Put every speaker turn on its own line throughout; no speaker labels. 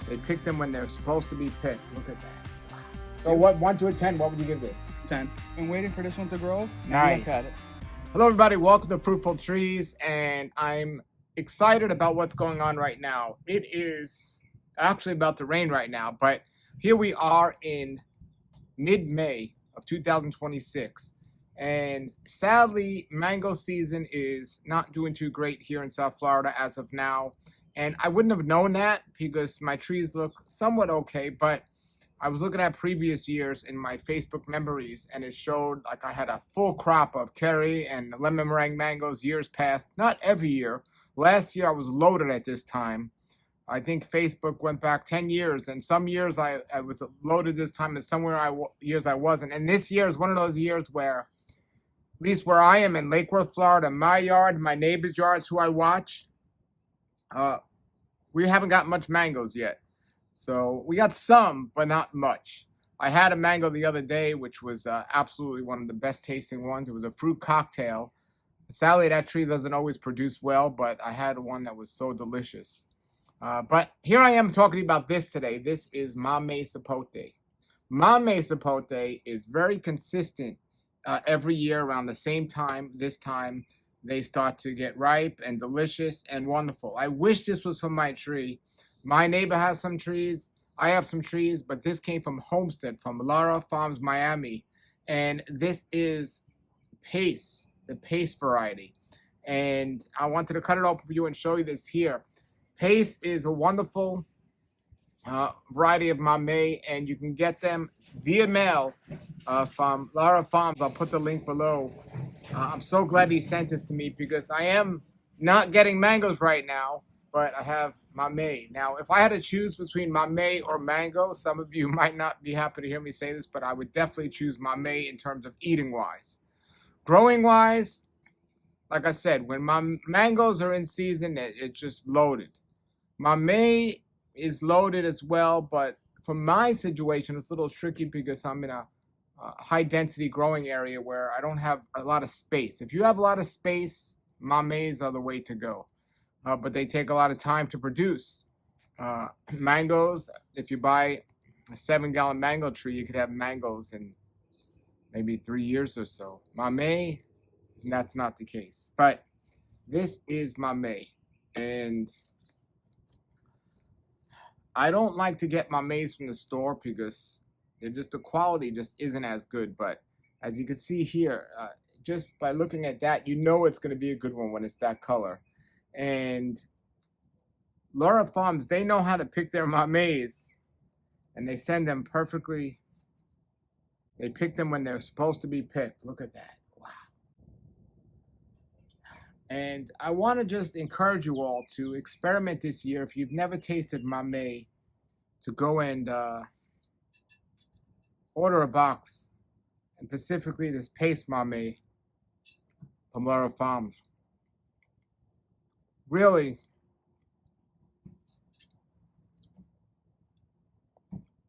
They pick them when they're supposed to be picked. Look at that. So what, 1 to a 10, what would you give this?
10. Been waiting for this one to grow.
Nice.
Look at it.
Hello everybody, welcome to Fruitful Trees, and I'm excited about what's going on right now. It is actually about to rain right now, but here we are in mid-May of 2026, and sadly mango season is not doing too great here in South Florida as of now, and I wouldn't have known that because my trees look somewhat okay, but I was looking at previous years in my Facebook memories, and it showed like I had a full crop of cherry and lemon meringue mangoes years past. Not every year. Last year I was loaded at this time. I think Facebook went back 10 years, and some years I was loaded this time, and years I wasn't. And this year is one of those years where, at least where I am in Lake Worth, Florida, my yard, my neighbor's yards who I watch, we haven't got much mangoes yet. So we got some, but not much. I had a mango the other day, which was absolutely one of the best tasting ones. It was a fruit cocktail. Sadly, that tree doesn't always produce well, but I had one that was so delicious. But here I am talking about this today. This is Mamey Sapote. Mamey Sapote is very consistent every year around the same time. This time, they start to get ripe and delicious and wonderful. I wish this was from my tree. My neighbor has some trees. I have some trees, but this came from Homestead, from Lara Farms Miami. And this is Pace, the Pace variety. And I wanted to cut it open for you and show you this here. Pace is a wonderful variety of Mamey, and you can get them via mail from Lara Farms. I'll put the link below. I'm so glad he sent this to me because I am not getting mangoes right now, but I have Mamey. Now, if I had to choose between Mamey or mango, some of you might not be happy to hear me say this, but I would definitely choose Mamey in terms of eating-wise. Growing-wise, like I said, when my mangoes are in season, it's just loaded. Mamey is loaded as well, but for my situation, it's a little tricky because I'm in a high-density growing area where I don't have a lot of space. If you have a lot of space, Mameys are the way to go. But they take a lot of time to produce. Mangoes, if you buy a 7-gallon mango tree, you could have mangoes in maybe 3 years or so. Mamey, that's not the case. But this is Mamey. And I don't like to get Mameys from the store because the quality just isn't as good. But as you can see here, just by looking at that, you know it's going to be a good one when it's that color. And Lara Farms, they know how to pick their Mameys, and they send them perfectly. They pick them when they're supposed to be picked. Look at that. Wow. And I want to just encourage you all to experiment this year. If you've never tasted Mamey, to go and order a box, and specifically this Pace Mamey from Lara Farms. Really,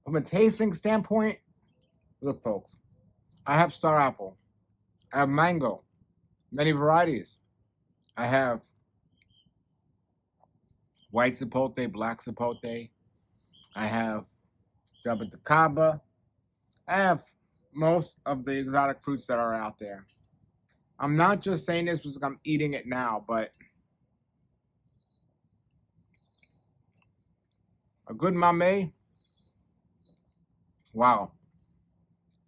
from a tasting standpoint, look folks, I have star apple, I have mango, many varieties. I have white sapote, black sapote, I have avocado, I have most of the exotic fruits that are out there. I'm not just saying this because I'm eating it now, but a good Mamey, wow.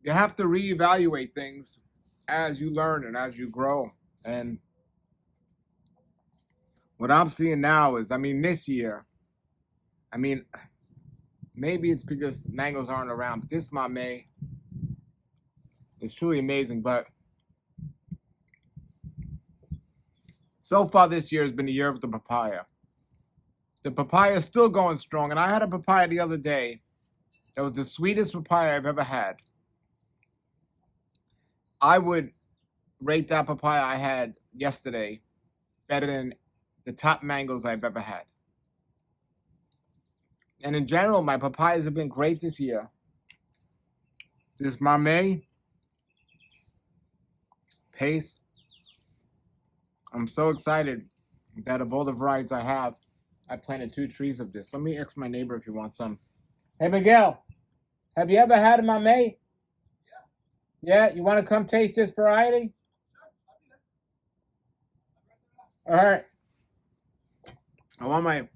You have to reevaluate things as you learn and as you grow. And what I'm seeing now is, this year, maybe it's because mangoes aren't around, but this Mamey is truly amazing. But so far this year has been the year of the papaya. The papaya is still going strong, and I had a papaya the other day that was the sweetest papaya I've ever had. I would rate that papaya I had yesterday better than the top mangoes I've ever had. And in general, my papayas have been great this year. This Mamey, Pace, I'm so excited that of all the varieties I have, I planted 2 trees of this. Let me ask my neighbor if he wants some. Hey, Miguel, have you ever had a Mamey? Yeah, you want to come taste this variety? All right. I want my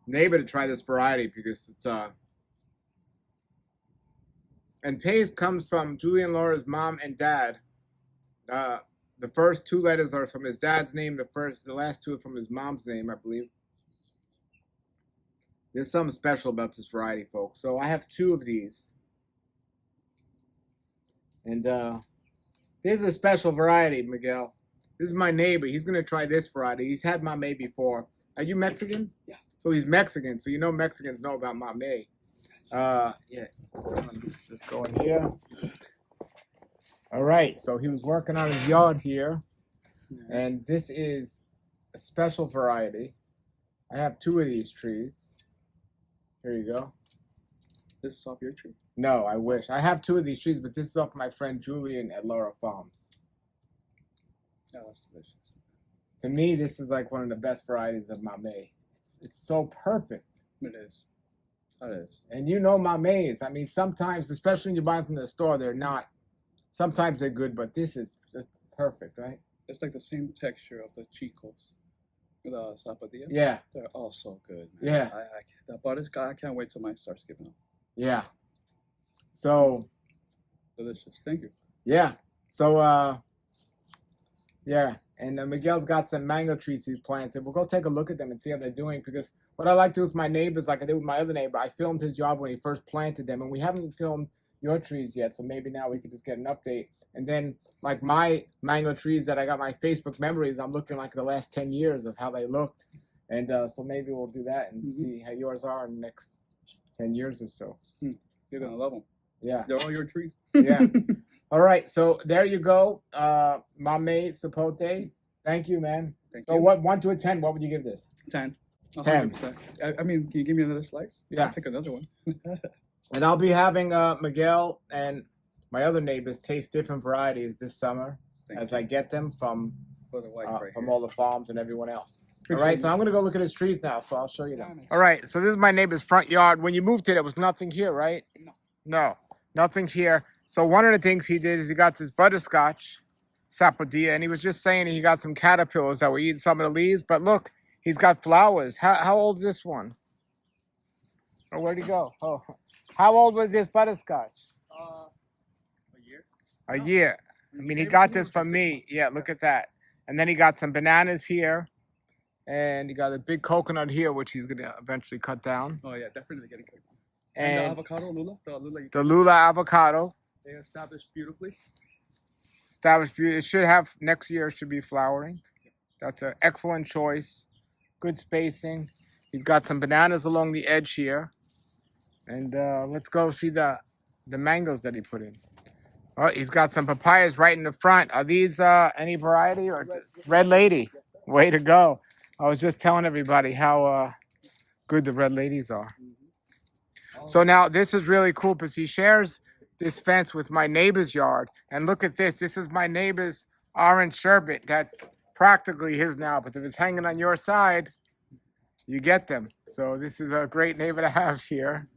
neighbor to try this variety because it's and taste comes from Julie and Laura's mom and dad. The first 2 letters are from his dad's name. The last 2 are from his mom's name, I believe. There's something special about this variety, folks. So I have 2 of these. And this is a special variety, Miguel. This is my neighbor. He's going to try this variety. He's had Mamey before. Are you Mexican?
Yeah.
So he's Mexican. So you know Mexicans know about Mamey. Yeah. Just go in here. All right. So he was working on his yard here. And this is a special variety. I have 2 of these trees. Here you go.
This is off your tree?
No, I wish. I have 2 of these trees, but this is off my friend Julian at Lara Farms.
Yeah, that's delicious.
To me, this is like one of the best varieties of Mamey. It's so perfect.
It is. It is.
And you know Mameys. I mean, sometimes, especially when you buy them from the store, they're not. Sometimes they're good, but this is just perfect, right?
It's like the same texture of the chicos. The sapodilla.
Yeah.
They're all so good, man.
Yeah.
The butterscotch, I can't wait till mine starts giving up.
Yeah. So.
Delicious. Thank you.
Yeah. So, yeah. And Miguel's got some mango trees he's planted. We'll go take a look at them and see how they're doing. Because what I like to do with my neighbors, like I did with my other neighbor, I filmed his yard when he first planted them. And we haven't filmed your trees yet. So maybe now we could just get an update. And then, like my mango trees that I got my Facebook memories, I'm looking like the last 10 years of how they looked. And so maybe we'll do that and see how yours are in the next 10 years or so.
You're going to love them.
Yeah.
They're all your trees.
Yeah. All right. So there you go. Mamey Sapote. Thank you, man.
Thank
So
you.
what 1 to 10, what would you give this?
10.
10.
100%. I mean, can you give me another slice?
Yeah.
I'll take another one.
And I'll be having Miguel and my other neighbors taste different varieties this summer as I get them from all the farms and everyone else. All right, so I'm going to go look at his trees now, so I'll show you them. All right, so this is my neighbor's front yard. When you moved here, there was nothing here, right? No, nothing here. So one of the things he did is he got this butterscotch sapodilla, and he was just saying he got some caterpillars that were eating some of the leaves. But look, he's got flowers. How old is this one? Oh, where'd he go? Oh, how old was this butterscotch?
A year.
A year. I mean, he got this from me. Yeah, look at that. And then he got some bananas here. And he got a big coconut here, which he's going to eventually cut down.
Oh, yeah, definitely getting cooked.
And
the avocado, Lula?
The Lula avocado.
They established beautifully.
It should have, next year, it should be flowering. That's an excellent choice. Good spacing. He's got some bananas along the edge here. And let's go see the mangoes that he put in. Oh, he's got some papayas right in the front. Are these any variety or Red Lady? Way to go. I was just telling everybody how good the Red Ladies are. So now this is really cool because he shares this fence with my neighbor's yard. And look at this. This is my neighbor's orange sherbet. That's practically his now. But if it's hanging on your side, you get them. So this is a great neighbor to have here.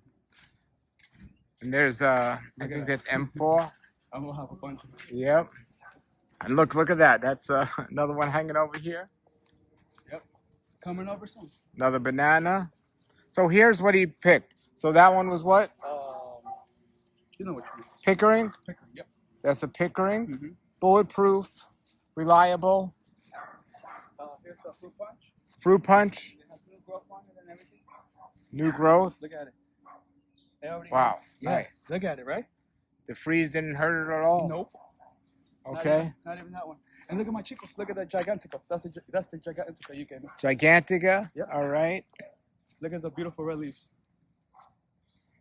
And there's, I think that's M4.
I'm going to have a bunch of them.
Yep. And look at that. That's another one hanging over here.
Yep. Coming over soon.
Another banana. So here's what he picked. So that one was what?
You know what you mean.
Pickering?
Pickering, yep.
That's a Pickering. Bulletproof. Reliable.
Here's the fruit punch.
Fruit punch.
It has new growth on it and everything.
New growth.
Look at it.
Wow. Nice.
Look at it, right?
The freeze didn't hurt it at all?
Nope.
Okay.
Not even that one. And look at my chico. Look at that gigantica. That's the gigantica you gave me.
Gigantica?
Yep.
All right.
Look at the beautiful red leaves.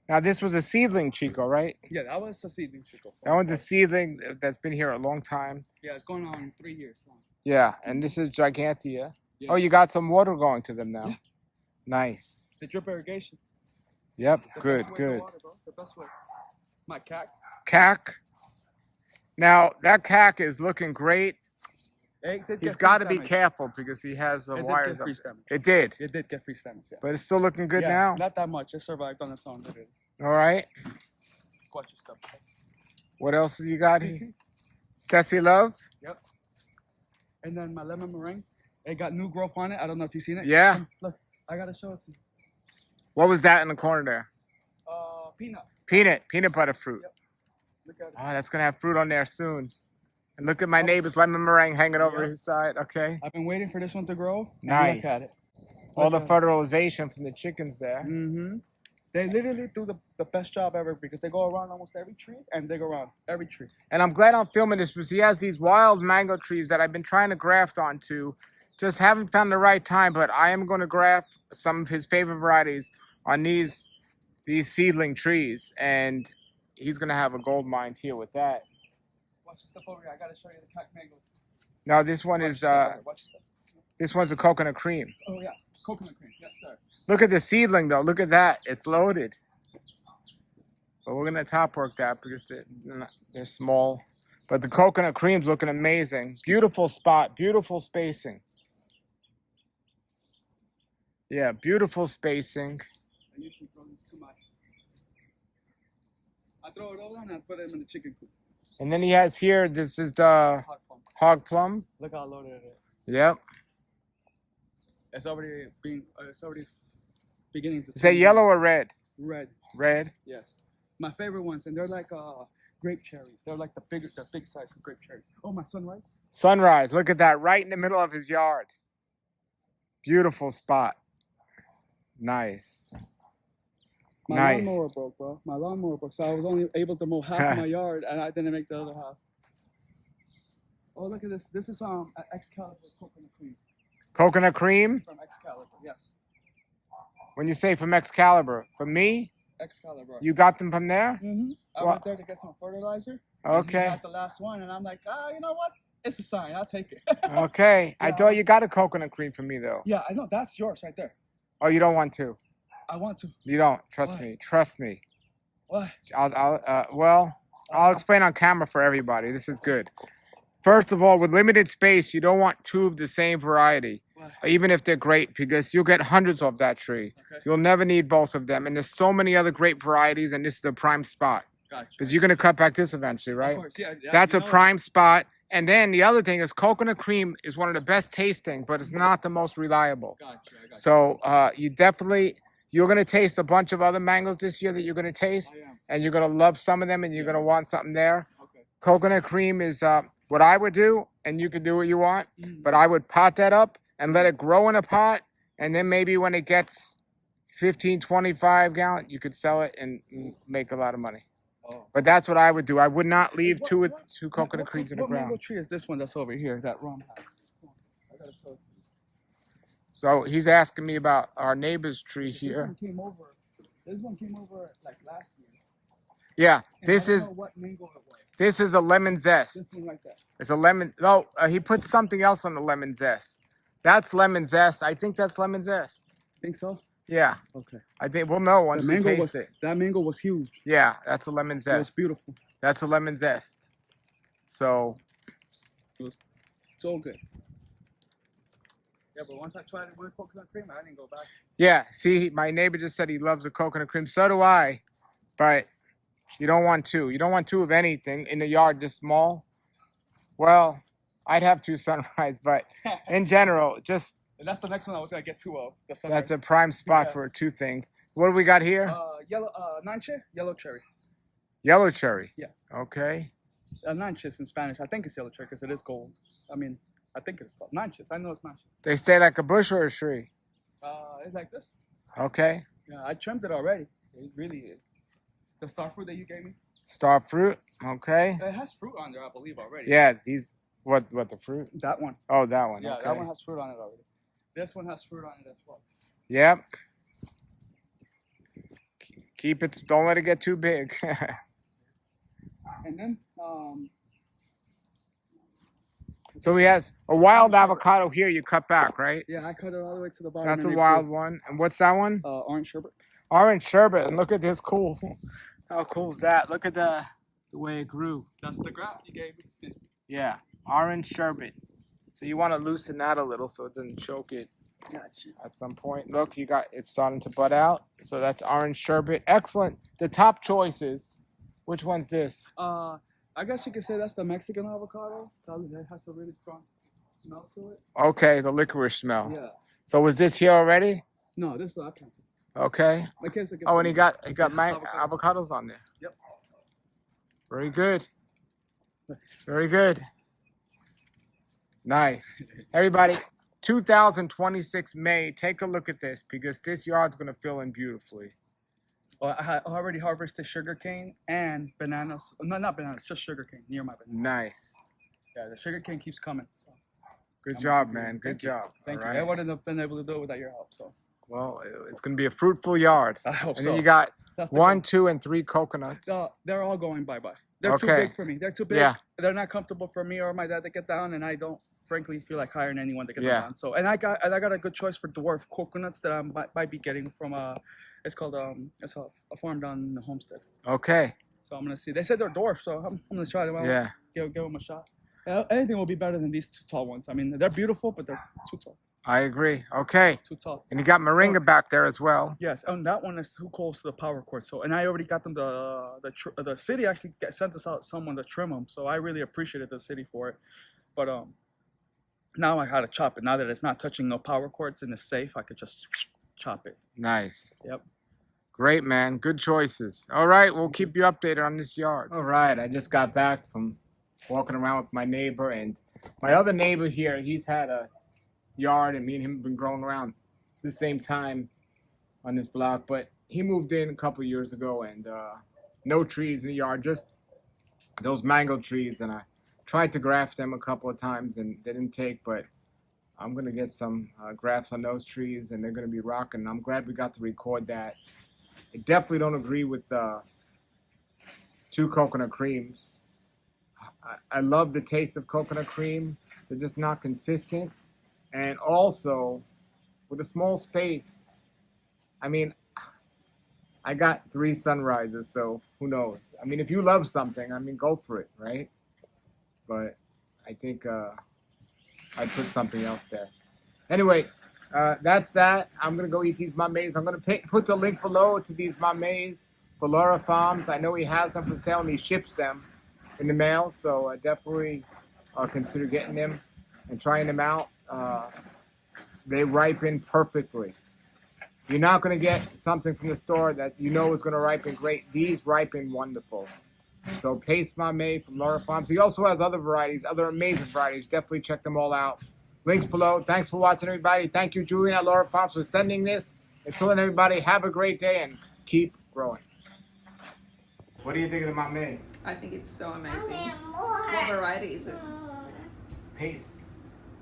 Now, this was a seedling Chico, right?
Yeah, that was a seedling chico.
That one's a seedling that's been here a long time.
Yeah, it's going on 3 years now.
Yeah, and this is Gigantia.
Yeah.
Oh, you got some water going to them now.
Yeah.
Nice.
The drip irrigation.
Yep,
The
good,
best way
good.
to water, bro. The best way. My cack.
Cack. Now, that cack is looking great.
It did
He's
get
got
freeze
to be
damage.
careful because he has the
It did
wires
get
up
freeze
there.
damage.
It did,
It did get freeze damage. Yeah.
but it's still looking good
Yeah,
now.
not that much. It survived on its own. Literally.
All right.
Watch your stuff.
What else you got here?
CC.
Sassy Love?
Yep. And then my lemon meringue. It got new growth on it. I don't know if you've seen it.
Yeah.
Look, I gotta show it to you.
What was that in the corner there?
Peanut.
Peanut butter fruit.
Yep. Look at it.
Oh, that's going to have fruit on there soon. And look at my
Oh,
neighbor's lemon meringue hanging over
Yep.
his side. Okay.
I've been waiting for this one to grow. And
Nice.
Look at it.
All the
Look at it.
fertilization from the chickens there.
Mm-hmm. They literally do the best job ever because they go around almost every tree and they go around every tree.
And I'm glad I'm filming this because he has these wild mango trees that I've been trying to graft onto. Just haven't found the right time, but I am going to graft some of his favorite varieties on these seedling trees. And he's going to have a gold mine here with that.
Watch this stuff over here. I gotta show you the packed mangoes.
Now this one
Watch
is
stuff. Watch stuff.
this one's a coconut cream.
Oh yeah, coconut cream. Yes, sir.
Look at the seedling though. Look at that. It's loaded. But we're gonna top work that because they're small. But the coconut cream's looking amazing. Beautiful spot. Beautiful spacing. Yeah, beautiful spacing.
I usually throw this too much. I throw it over and I put it in the chicken coop.
And then he has here. This is the
Hot plum.
hog plum.
Look how loaded it is.
Yep.
It's already beginning to.
Is that
turn
yellow or red?
Red.
Red.
Yes. My favorite ones, and they're like grape cherries. They're like the big size of grape cherries. Oh, my sunrise.
Sunrise. Look at that. Right in the middle of his yard. Beautiful spot. Nice.
My
Nice.
lawnmower broke, bro. My lawnmower broke, so I was only able to mow half of my yard, and I didn't make the other half. Oh, look at this. This is Excalibur coconut cream
Coconut cream.
from Excalibur. Yes,
When you say from Excalibur, from me,
Excalibur.
you got them from there?
Mm-hmm. I
Well-
went there to get some fertilizer. And
Okay.
he got the last one, and I'm like, you know what? It's a sign. I'll take it.
Okay. I
Yeah.
thought you got a coconut cream from me though.
Yeah, I know. That's yours right there.
Oh, you don't want to?
I want to.
You don't. Trust
Why?
me. Trust me.
What?
I'll explain on camera for everybody. This is good. First of all, with limited space, you don't want two of the same variety,
Why?
even if they're great, because you'll get hundreds of that tree.
Okay.
You'll never need both of them. And there's so many other great varieties, and this is the prime spot.
Gotcha.
Because you're going to cut back this eventually,
Of
right?
course, yeah.
That's
you
a
know
prime spot. And then the other thing is coconut cream is one of the best tasting, but it's not the most reliable.
Gotcha. I gotcha.
So you're going to taste a bunch of other mangoes this year that you're going to taste.
I am.
And you're going to love some of them and you're
Yeah.
going to want something there.
Okay.
Coconut cream is what I would do, and you can do what you want,
Mhm.
but I would pot that up and let it grow in a pot. And then maybe when it gets 15, 25 gallon, you could sell it and make a lot of money.
Oh.
But that's what I would do. I would not leave
What-
two
what-
coconut creams in the
What mango
ground.
tree is this one that's over here that Rom has? Come on, I gotta show it to you.
So he's asking me about our neighbor's tree
This
here.
one came over. This one came over like last year.
Yeah,
And
this
I don't
is
know what mango it was.
this is a lemon
This
zest.
one like that.
It's a lemon. Oh, he put something else on the lemon zest. That's lemon zest. I think that's lemon zest.
Think so?
Yeah,
Okay.
I think we'll know once
The
we
mango
taste
was
it.
that mango was huge.
Yeah, that's a lemon
It was
zest.
beautiful.
That's a lemon zest. So
It was so good. Yeah, but once I tried it with coconut cream, I didn't go back.
yeah, see, my neighbor just said he loves the coconut cream. So do I. But you don't want two. You don't want two of anything in the yard this small. Well, I'd have two sunrise, but in general, just
And that's the next one I was gonna get two of. The
that's
sunrise.
a prime spot
Yeah.
for two things. What do we got here?
Yellow nanche, yellow cherry.
Yellow cherry.
Yeah.
Okay.
Nanches in Spanish. I think it's yellow cherry because it is gold. I mean, I think it's called nanches. I know it's nanches.
They stay like a bush or a tree.
It's like this.
Okay.
Yeah, I trimmed it already. It really is. The star fruit that you gave me.
Star fruit. Okay.
It has fruit on there, I believe, already.
Yeah, these what the fruit?
That one.
Oh, that one.
Yeah,
Okay.
that one has fruit on it already. This one has fruit on it as well.
Yep. Keep it. Don't let it get too big.
And then,
So he has a wild avocado here. You cut back, right?
yeah, I cut it all the way to the bottom.
That's a
and they
wild
put,
one. And what's that one?
orange sherbet.
Orange sherbet. And look at this cool. How cool is that? Look at the way it grew.
That's the graft you gave me.
Yeah. Orange sherbet. So you want to loosen that a little so it doesn't choke it
Gotcha.
at some point. Look, you got it's starting to bud out. So that's orange sherbet. Excellent. The top choices. Which one's this?
I guess you could say that's the Mexican avocado. It has a really strong smell to it.
Okay, the licorice smell.
Yeah.
So was this here already?
No, this I can't.
Okay.
In case it gets
Oh, and he got
my
avocados on there.
Yep.
Very good. Very good. Nice. Everybody, 2026 May, take a look at this because this yard's going to fill in beautifully.
Oh, I already harvested sugarcane and bananas. No, not bananas, just sugarcane near my banana.
Nice.
Yeah, the sugarcane keeps coming. So.
Good job, man. Good job.
Thank you.
Right.
I wouldn't have been able to do it without your help. So.
Well, it's going to be a fruitful yard.
I hope
and
so.
then you got
That's
1, 2, and 3 coconuts.
They're all going bye-bye. They're too
Okay.
big for me. They're too big.
Yeah.
They're not comfortable for me or my dad to get down, and I don't, frankly, feel like hiring anyone to get them
Yeah.
down. So, and I got a good choice for dwarf coconuts that I might be getting from it's called it's a farm down in the Homestead.
Okay.
So I'm gonna see. They said they're dwarf, so I'm gonna try them out.
Yeah.
Give them a shot. Anything will be better than these two tall ones. I mean, they're beautiful, but they're too tall.
I agree. Okay.
Too tall.
And you got moringa back there as well.
Yes, and that one is too close to the power cord. So, and I already got them. The city actually sent us out someone to trim them. So I really appreciated the city for it. But now I had to chop it. Now that it's not touching no power cords and it's safe, I could just chop it.
Nice.
Yep.
Great, man. Good choices. All right, we'll keep you updated on this yard.
Oh.
All right, I just got back from walking around with my neighbor, and my other neighbor here, he's had a yard, and me and him have been growing around the same time on this block, but he moved in a couple years ago, and no trees in the yard, just those mango trees, and I tried to graft them a couple of times, and they didn't take, but I'm going to get some grafts on those trees, and they're going to be rocking. I'm glad we got to record that. I definitely don't agree with 2 coconut creams. I love the taste of coconut cream. They're just not consistent. And also, with a small space, I mean, I got 3 sunrises, so who knows? I mean, if you love something, I mean, go for it, right? But I think I'd put something else there. Anyway, that's that. I'm going to go eat these mameys. I'm going to put the link below to these mameys for Lara Farms. I know he has them for sale and he ships them in the mail, so definitely consider getting them and trying them out. They ripen perfectly. You're not going to get something from the store that you know is going to ripen great. These ripen wonderful. So Paste Mamey from Lara Farms. He also has other varieties, other amazing varieties. Definitely check them all out. Links below. Thanks for watching, everybody. Thank you, Julian at Lara Farms, for sending this. Until then, everybody, have a great day and keep growing. What do you think of the Mamey?
I think it's so amazing. What variety is it?
Paste.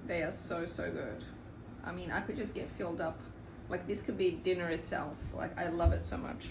They are so good. I mean, I could just get filled up. Like, this could be dinner itself. Like, I love it so much.